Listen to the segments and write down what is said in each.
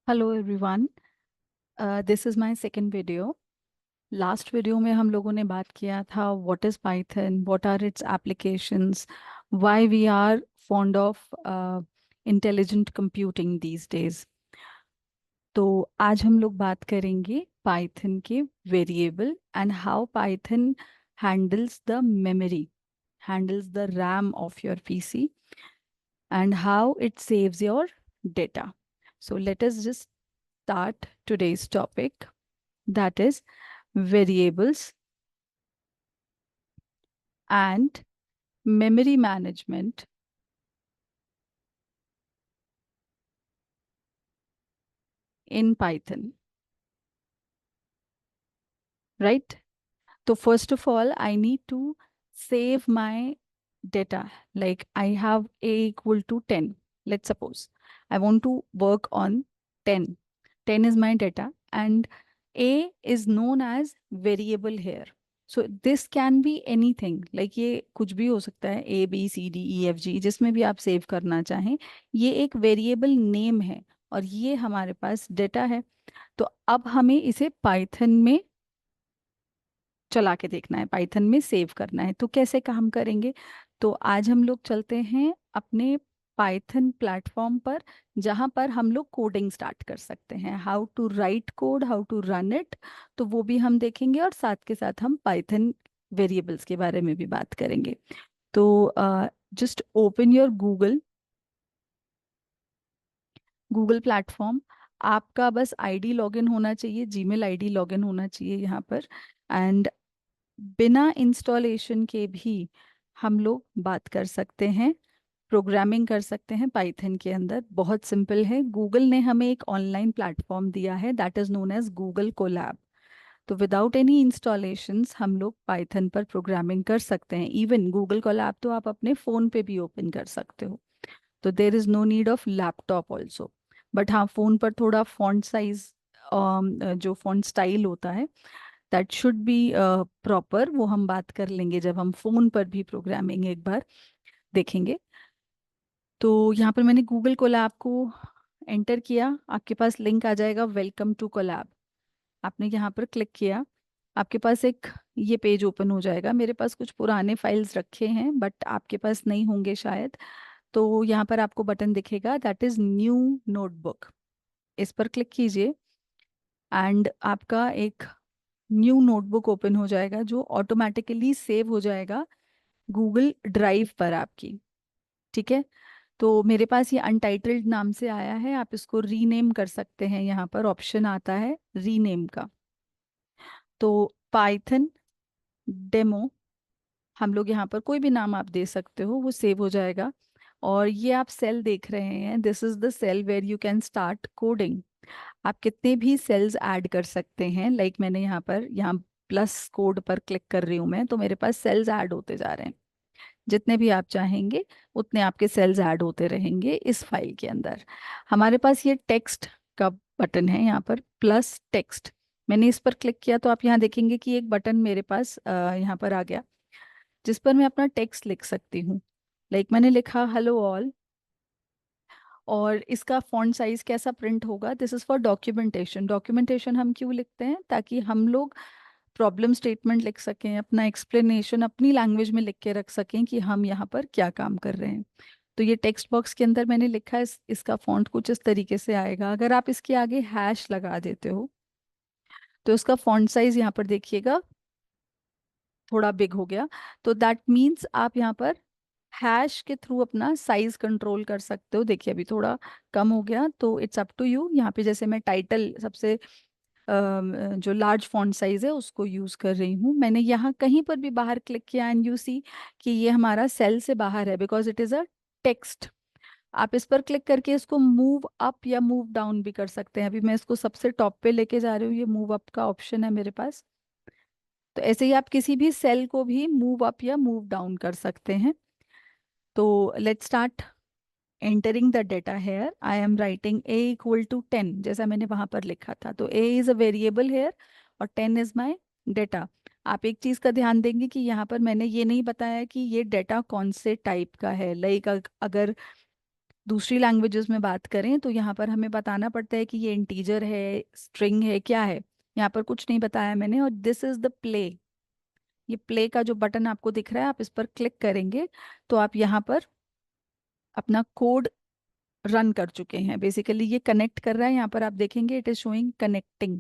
Hello everyone, this is my second video. Last video में हम लोगों ने बात किया था what is Python, what are its applications, why we are fond of intelligent computing these days. तो आज हम लोग बात करेंगे पाइथन के variable and how Python handles the memory, handles the RAM of your PC, and how it saves your data. So let us just start today's topic, that is variables and memory management in Python, right? So first of all, I need to save my data. Like I have a equal to 10. Let's suppose I want to work on 10. 10 is my data and a is known as variable here. So this can be anything. Like ये कुछ भी हो सकता है, A B C D E F G, जिसमें भी आप save करना चाहें। ये एक वेरिएबल नेम है और ये हमारे पास डेटा है। तो अब हमें इसे पाइथन में चला के देखना है, पाइथन में सेव करना है। तो कैसे काम करेंगे? तो आज हम लोग चलते हैं अपने पाइथन प्लेटफॉर्म पर, जहाँ पर हम लोग कोडिंग स्टार्ट कर सकते हैं। How to write code, how to run it, तो वो भी हम देखेंगे और साथ के साथ हम पाइथन वेरिएबल्स के बारे में भी बात करेंगे। तो just open your Google Google platform. आपका बस आईडी लॉगिन होना चाहिए, जीमेल आईडी लॉगिन होना चाहिए यहाँ पर। एंड बिना इंस्टॉलेशन के भी हम लोग बात कर सकते हैं, प्रोग्रामिंग कर सकते हैं पाइथन के अंदर। बहुत सिंपल है। गूगल ने हमें एक ऑनलाइन प्लेटफॉर्म दिया है, that is known as Google Colab. तो विदाउट एनी इंस्टॉलेशंस हम लोग पाइथन पर प्रोग्रामिंग कर सकते हैं। इवन गूगल कोलैब तो आप अपने फ़ोन पे भी ओपन कर सकते हो। तो there is no need of laptop also. But हाँ, फ़ोन पर थोड़ा फॉन्ट साइज, जो फॉन्ट स्टाइल होता है, दैट शुड बी प्रॉपर। वो हम बात कर लेंगे जब हम फ़ोन पर भी प्रोग्रामिंग एक बार देखेंगे। तो यहाँ पर मैंने गूगल कोलैब को एंटर किया, आपके पास लिंक आ जाएगा वेलकम टू कोलैब। आपने यहाँ पर क्लिक किया, आपके पास एक ये पेज ओपन हो जाएगा। मेरे पास कुछ पुराने फाइल्स रखे हैं बट आपके पास नहीं होंगे शायद। तो यहाँ पर आपको बटन दिखेगा, दैट इज़ न्यू नोटबुक। इस पर क्लिक कीजिए एंड आपका एक न्यू नोटबुक ओपन हो जाएगा, जो ऑटोमेटिकली सेव हो जाएगा गूगल ड्राइव पर आपकी। ठीक है। तो मेरे पास ये अनटाइटल्ड नाम से आया है, आप इसको रीनेम कर सकते हैं। यहाँ पर ऑप्शन आता है रीनेम का। तो पाइथन डेमो, हम लोग यहाँ पर कोई भी नाम आप दे सकते हो, वो सेव हो जाएगा। और ये आप सेल देख रहे हैं, this is the cell where you can start coding. आप कितने भी सेल्स ऐड कर सकते हैं। लाइक मैंने यहाँ प्लस कोड पर क्लिक कर रही हूँ मैं, तो मेरे पास सेल्स ऐड होते जा रहे हैं। जितने भी आप चाहेंगे उतने आपके सेल्स ऐड होते रहेंगे इस फाइल के अंदर। हमारे पास ये टेक्स्ट का बटन है, यहाँ पर प्लस टेक्स्ट। मैंने इस पर क्लिक किया तो आप यहाँ देखेंगे कि एक बटन मेरे पास यहाँ पर आ गया, जिस पर मैं अपना टेक्स्ट लिख सकती हूँ। लाइक मैंने लिखा हेलो ऑल, और इसका फॉन्ट साइज कैसा प्रिंट होगा? This is for documentation. Documentation हम क्यों लिखते हैं? ताकि हम लोग प्रॉब्लम स्टेटमेंट लिख सकें, अपना एक्सप्लेनेशन अपनी लैंग्वेज में लिख के रख सकें कि हम यहाँ पर क्या काम कर रहे हैं। तो ये टेक्स्ट बॉक्स के अंदर मैंने लिखा है, इसका फॉन्ट कुछ इस तरीके से आएगा। अगर आप इसके आगे हैश लगा देते हो तो इसका फॉन्ट साइज यहाँ पर देखिएगा थोड़ा बिग हो गया। तो दैट मीन्स आप यहाँ पर हैश के थ्रू अपना साइज कंट्रोल कर सकते हो। देखिए अभी थोड़ा कम हो गया, तो इट्स अप टू यू। यहाँ पे जैसे मैं टाइटल सबसे जो लार्ज फॉन्ट साइज है उसको यूज कर रही हूँ। मैंने यहाँ कहीं पर भी बाहर क्लिक किया एंड यू सी कि ये हमारा सेल से बाहर है, because it is a text. आप इस पर क्लिक करके इसको मूव अप या मूव डाउन भी कर सकते हैं। अभी मैं इसको सबसे टॉप पे लेके जा रही हूँ, ये मूव अप का ऑप्शन है मेरे पास। तो ऐसे ही आप किसी भी सेल को भी मूव अप या मूव डाउन कर सकते हैं। तो let's start entering the data here. I am writing a equal to 10, जैसा मैंने वहां पर लिखा था। तो a is a variable here और 10 इज माय डेटा। आप एक चीज का ध्यान देंगे कि यहाँ पर मैंने ये नहीं बताया कि ये डेटा कौन से टाइप का है। लाइक अगर दूसरी लैंग्वेजेस में बात करें तो यहाँ पर हमें बताना पड़ता है कि ये इंटीजर है, स्ट्रिंग है, क्या है। यहाँ पर कुछ नहीं बताया मैंने। और दिस इज द प्ले, ये प्ले का जो बटन आपको दिख रहा है, आप इस पर क्लिक करेंगे तो आप यहाँ पर अपना कोड रन कर चुके हैं। बेसिकली ये कनेक्ट कर रहा है, यहाँ पर आप देखेंगे it is showing connecting,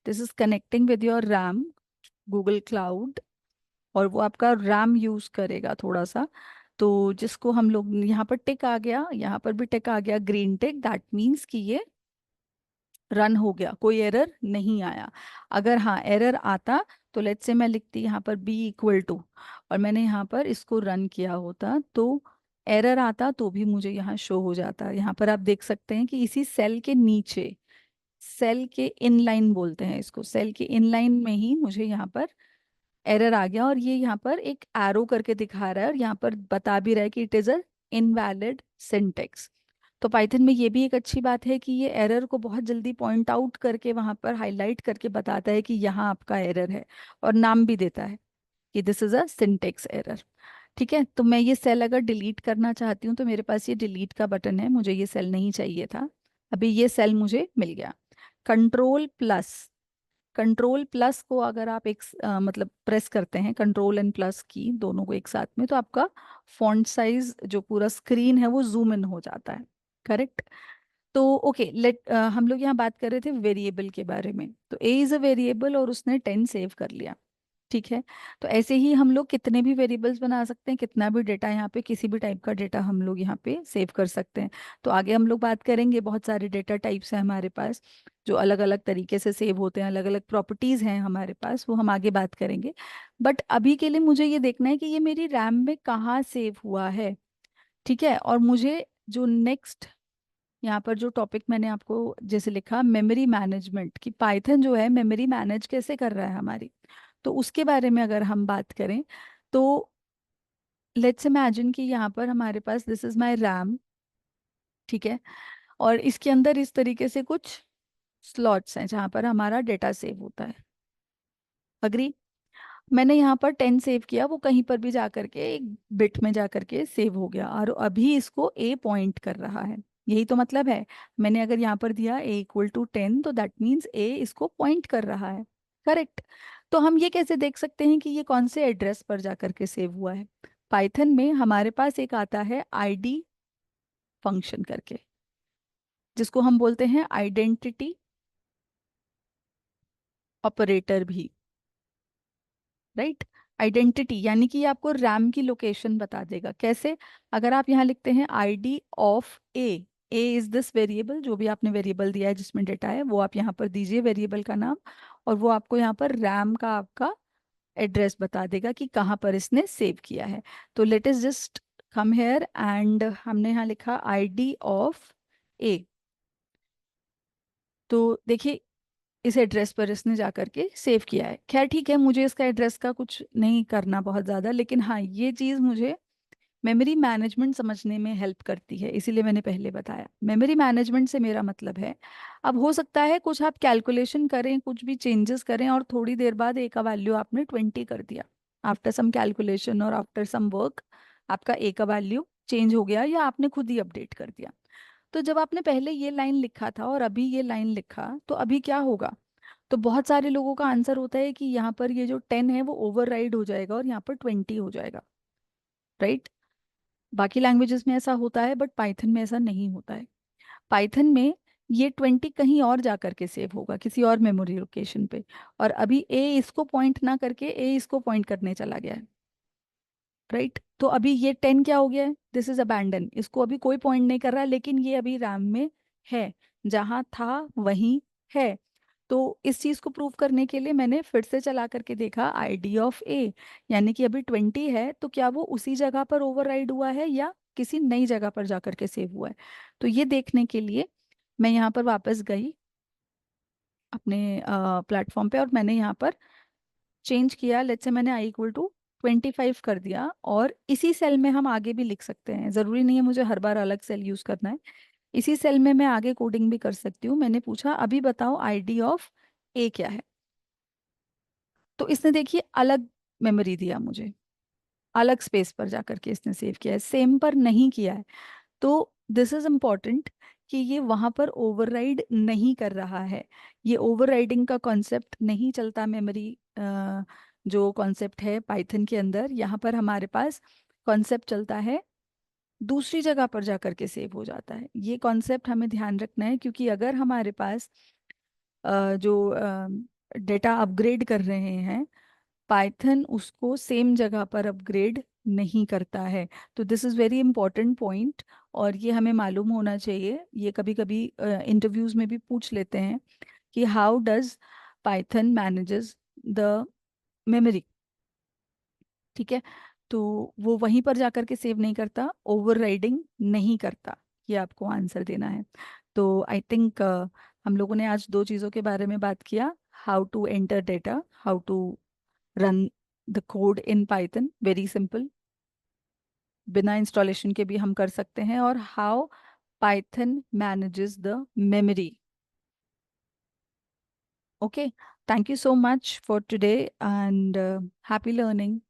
this is connecting with your RAM, Google cloud. और वो आपका रैम यूज करेगा थोड़ा सा। तो जिसको हम लोग, यहाँ पर टिक आ गया, यहाँ पर भी टिक आ गया, ग्रीन टिक, दैट मीन्स कि ये रन हो गया, कोई एरर नहीं आया। अगर हाँ एरर आता तो लेट्स से मैं लिखती यहाँ पर बी इक्वल टू, और मैंने यहाँ पर इसको रन किया होता तो एरर आता तो भी मुझे यहाँ शो हो जाता। यहाँ पर आप देख सकते हैं कि इसी सेल के नीचे, सेल के इनलाइन बोलते हैं इसको, सेल के इनलाइन में ही मुझे यहाँ पर एरर आ गया। और ये यहाँ पर एक एरो करके दिखा रहा है, और यहाँ पर बता भी रहा है कि it is a invalid syntax. तो पाइथन में ये भी एक अच्छी बात है कि ये एरर को बहुत जल्दी पॉइंट आउट करके वहां पर हाईलाइट करके बताता है कि यहाँ आपका एरर है, और नाम भी देता है कि this is a syntax error. ठीक है, तो मैं ये सेल अगर डिलीट करना चाहती हूँ तो मेरे पास ये डिलीट का बटन है, मुझे ये सेल नहीं चाहिए था, अभी ये सेल मुझे मिल गया। कंट्रोल प्लस, कंट्रोल प्लस को अगर आप एक मतलब प्रेस करते हैं, कंट्रोल एंड प्लस की दोनों को एक साथ में, तो आपका फॉन्ट साइज जो पूरा स्क्रीन है वो जूम इन हो जाता है। करेक्ट। तो ओके लेट, हम लोग यहाँ बात कर रहे थे वेरिएबल के बारे में। तो ए इज़ अ वेरिएबल और उसने 10 सेव कर लिया। ठीक है, तो ऐसे ही हम लोग कितने भी वेरिएबल्स बना सकते हैं, कितना भी डेटा, यहाँ पे किसी भी टाइप का डेटा हम लोग यहाँ पे सेव कर सकते हैं। तो आगे हम लोग बात करेंगे, बहुत सारे डेटा टाइप्स हैं हमारे पास जो अलग अलग तरीके से सेव होते हैं, अलग अलग प्रॉपर्टीज हैं हमारे पास, वो हम आगे बात करेंगे। बट अभी के लिए मुझे ये देखना है कि ये मेरी रैम में कहाँ सेव हुआ है। ठीक है, और मुझे जो नेक्स्ट यहाँ पर जो टॉपिक मैंने आपको जैसे लिखा मेमोरी मैनेजमेंट, कि पाइथन जो है मेमोरी मैनेज कैसे कर रहा है हमारी, तो उसके बारे में अगर हम बात करें तो लेट्स इमेजिन कि यहाँ पर हमारे पास दिस इज माय रैम। ठीक है, और इसके अंदर इस तरीके से कुछ स्लॉट्स हैं जहाँ पर हमारा डेटा सेव होता है। अग्री। मैंने यहाँ पर 10 सेव किया, वो कहीं पर भी जा करके एक बिट में जा करके सेव हो गया, और अभी इसको ए पॉइंट कर रहा है। यही तो मतलब है, मैंने अगर यहाँ पर दिया ए इक्वल टू 10 तो दैट मीन्स ए इसको पॉइंट कर रहा है। करेक्ट। तो हम ये कैसे देख सकते हैं कि ये कौन से एड्रेस पर जा करके सेव हुआ है। पाइथन में हमारे पास एक आता है आईडी फंक्शन करके, जिसको हम बोलते हैं आइडेंटिटी ऑपरेटर भी। राइट। आइडेंटिटी यानी कि ये आपको रैम की लोकेशन बता देगा। कैसे? अगर आप यहाँ लिखते हैं ID of A, A is this variable, जो भी आपने वेरिएबल दिया है जिसमें डेटा है वो आप यहाँ पर दीजिए वेरिएबल का नाम, और वो आपको यहाँ पर रैम का आपका एड्रेस बता देगा कि कहाँ पर इसने सेव किया है। तो let us just come here and हमने यहाँ लिखा आईडी ऑफ ए। तो देखिए इस एड्रेस पर इसने जा करके सेव किया है। खैर ठीक है, मुझे इसका एड्रेस का कुछ नहीं करना बहुत ज़्यादा, लेकिन हाँ ये चीज़ मुझे मेमोरी मैनेजमेंट समझने में हेल्प करती है, इसीलिए मैंने पहले बताया। मेमोरी मैनेजमेंट से मेरा मतलब है, अब हो सकता है कुछ आप कैलकुलेशन करें, कुछ भी चेंजेस करें, और थोड़ी देर बाद ए का वैल्यू आपने 20 कर दिया, आफ्टर सम कैलकुलेशन और आफ्टर सम वर्क आपका ए का वैल्यू चेंज हो गया, या आपने खुद ही अपडेट कर दिया। तो जब आपने पहले ये लाइन लिखा था और अभी ये लाइन लिखा, तो अभी क्या होगा? तो बहुत सारे लोगों का आंसर होता है कि यहाँ पर ये जो 10 है वो ओवरराइड हो जाएगा और यहाँ पर 20 हो जाएगा। राइट। बाकी लैंग्वेजेस में ऐसा होता है बट पाइथन में ऐसा नहीं होता है। पाइथन में ये 20 कहीं और जा करके सेव होगा, किसी और मेमोरी लोकेशन पे, और अभी ए इसको पॉइंट ना करके ए इसको पॉइंट करने चला गया है। राइट। तो अभी ये 10 क्या हो गया है? दिस इज अबैंडन, इसको अभी कोई पॉइंट नहीं कर रहा है, लेकिन ये अभी रैम में है, जहां था वहीं है। तो इस चीज को प्रूव करने के लिए मैंने फिर से चला करके देखा आईडी ऑफ ए, यानी कि अभी 20 है, तो क्या वो उसी जगह पर ओवरराइड हुआ है या किसी नई जगह पर जा करके सेव हुआ है। तो ये देखने के लिए मैं यहाँ पर वापस गई अपने प्लेटफॉर्म पे, और मैंने यहाँ पर चेंज किया। लेट्स से मैंने आई इक्वल टू 25 कर दिया, और इसी सेल में हम आगे भी लिख सकते हैं, ज़रूरी नहीं है मुझे हर बार अलग सेल यूज़ करना है। इसी सेल में मैं आगे कोडिंग भी कर सकती हूँ। मैंने पूछा अभी बताओ आईडी ऑफ ए क्या है, तो इसने देखिए अलग मेमोरी दिया मुझे, अलग स्पेस पर जा करके इसने सेव किया है, सेम पर नहीं किया है। तो दिस इज इम्पॉर्टेंट कि ये वहाँ पर ओवरराइड नहीं कर रहा है। ये ओवरराइडिंग का कॉन्सेप्ट नहीं चलता मेमोरी, जो कॉन्सेप्ट है पाइथन के अंदर, यहाँ पर हमारे पास कॉन्सेप्ट चलता है दूसरी जगह पर जा करके सेव हो जाता है। ये कॉन्सेप्ट हमें ध्यान रखना है, क्योंकि अगर हमारे पास जो डेटा अपग्रेड कर रहे हैं, पाइथन उसको सेम जगह पर अपग्रेड नहीं करता है। तो this is very important point, और ये हमें मालूम होना चाहिए। ये कभी कभी इंटरव्यूज में भी पूछ लेते हैं कि how does Python manages the memory. ठीक है, तो वो वहीं पर जाकर के सेव नहीं करता, ओवरराइडिंग नहीं करता। ये आपको आंसर देना है। तो आई थिंक हम लोगों ने आज दो चीज़ों के बारे में बात किया, how to enter data, how to run the code in Python, very simple, बिना इंस्टॉलेशन के भी हम कर सकते हैं, और how Python manages the memory. Okay, thank you so much for today, and happy learning.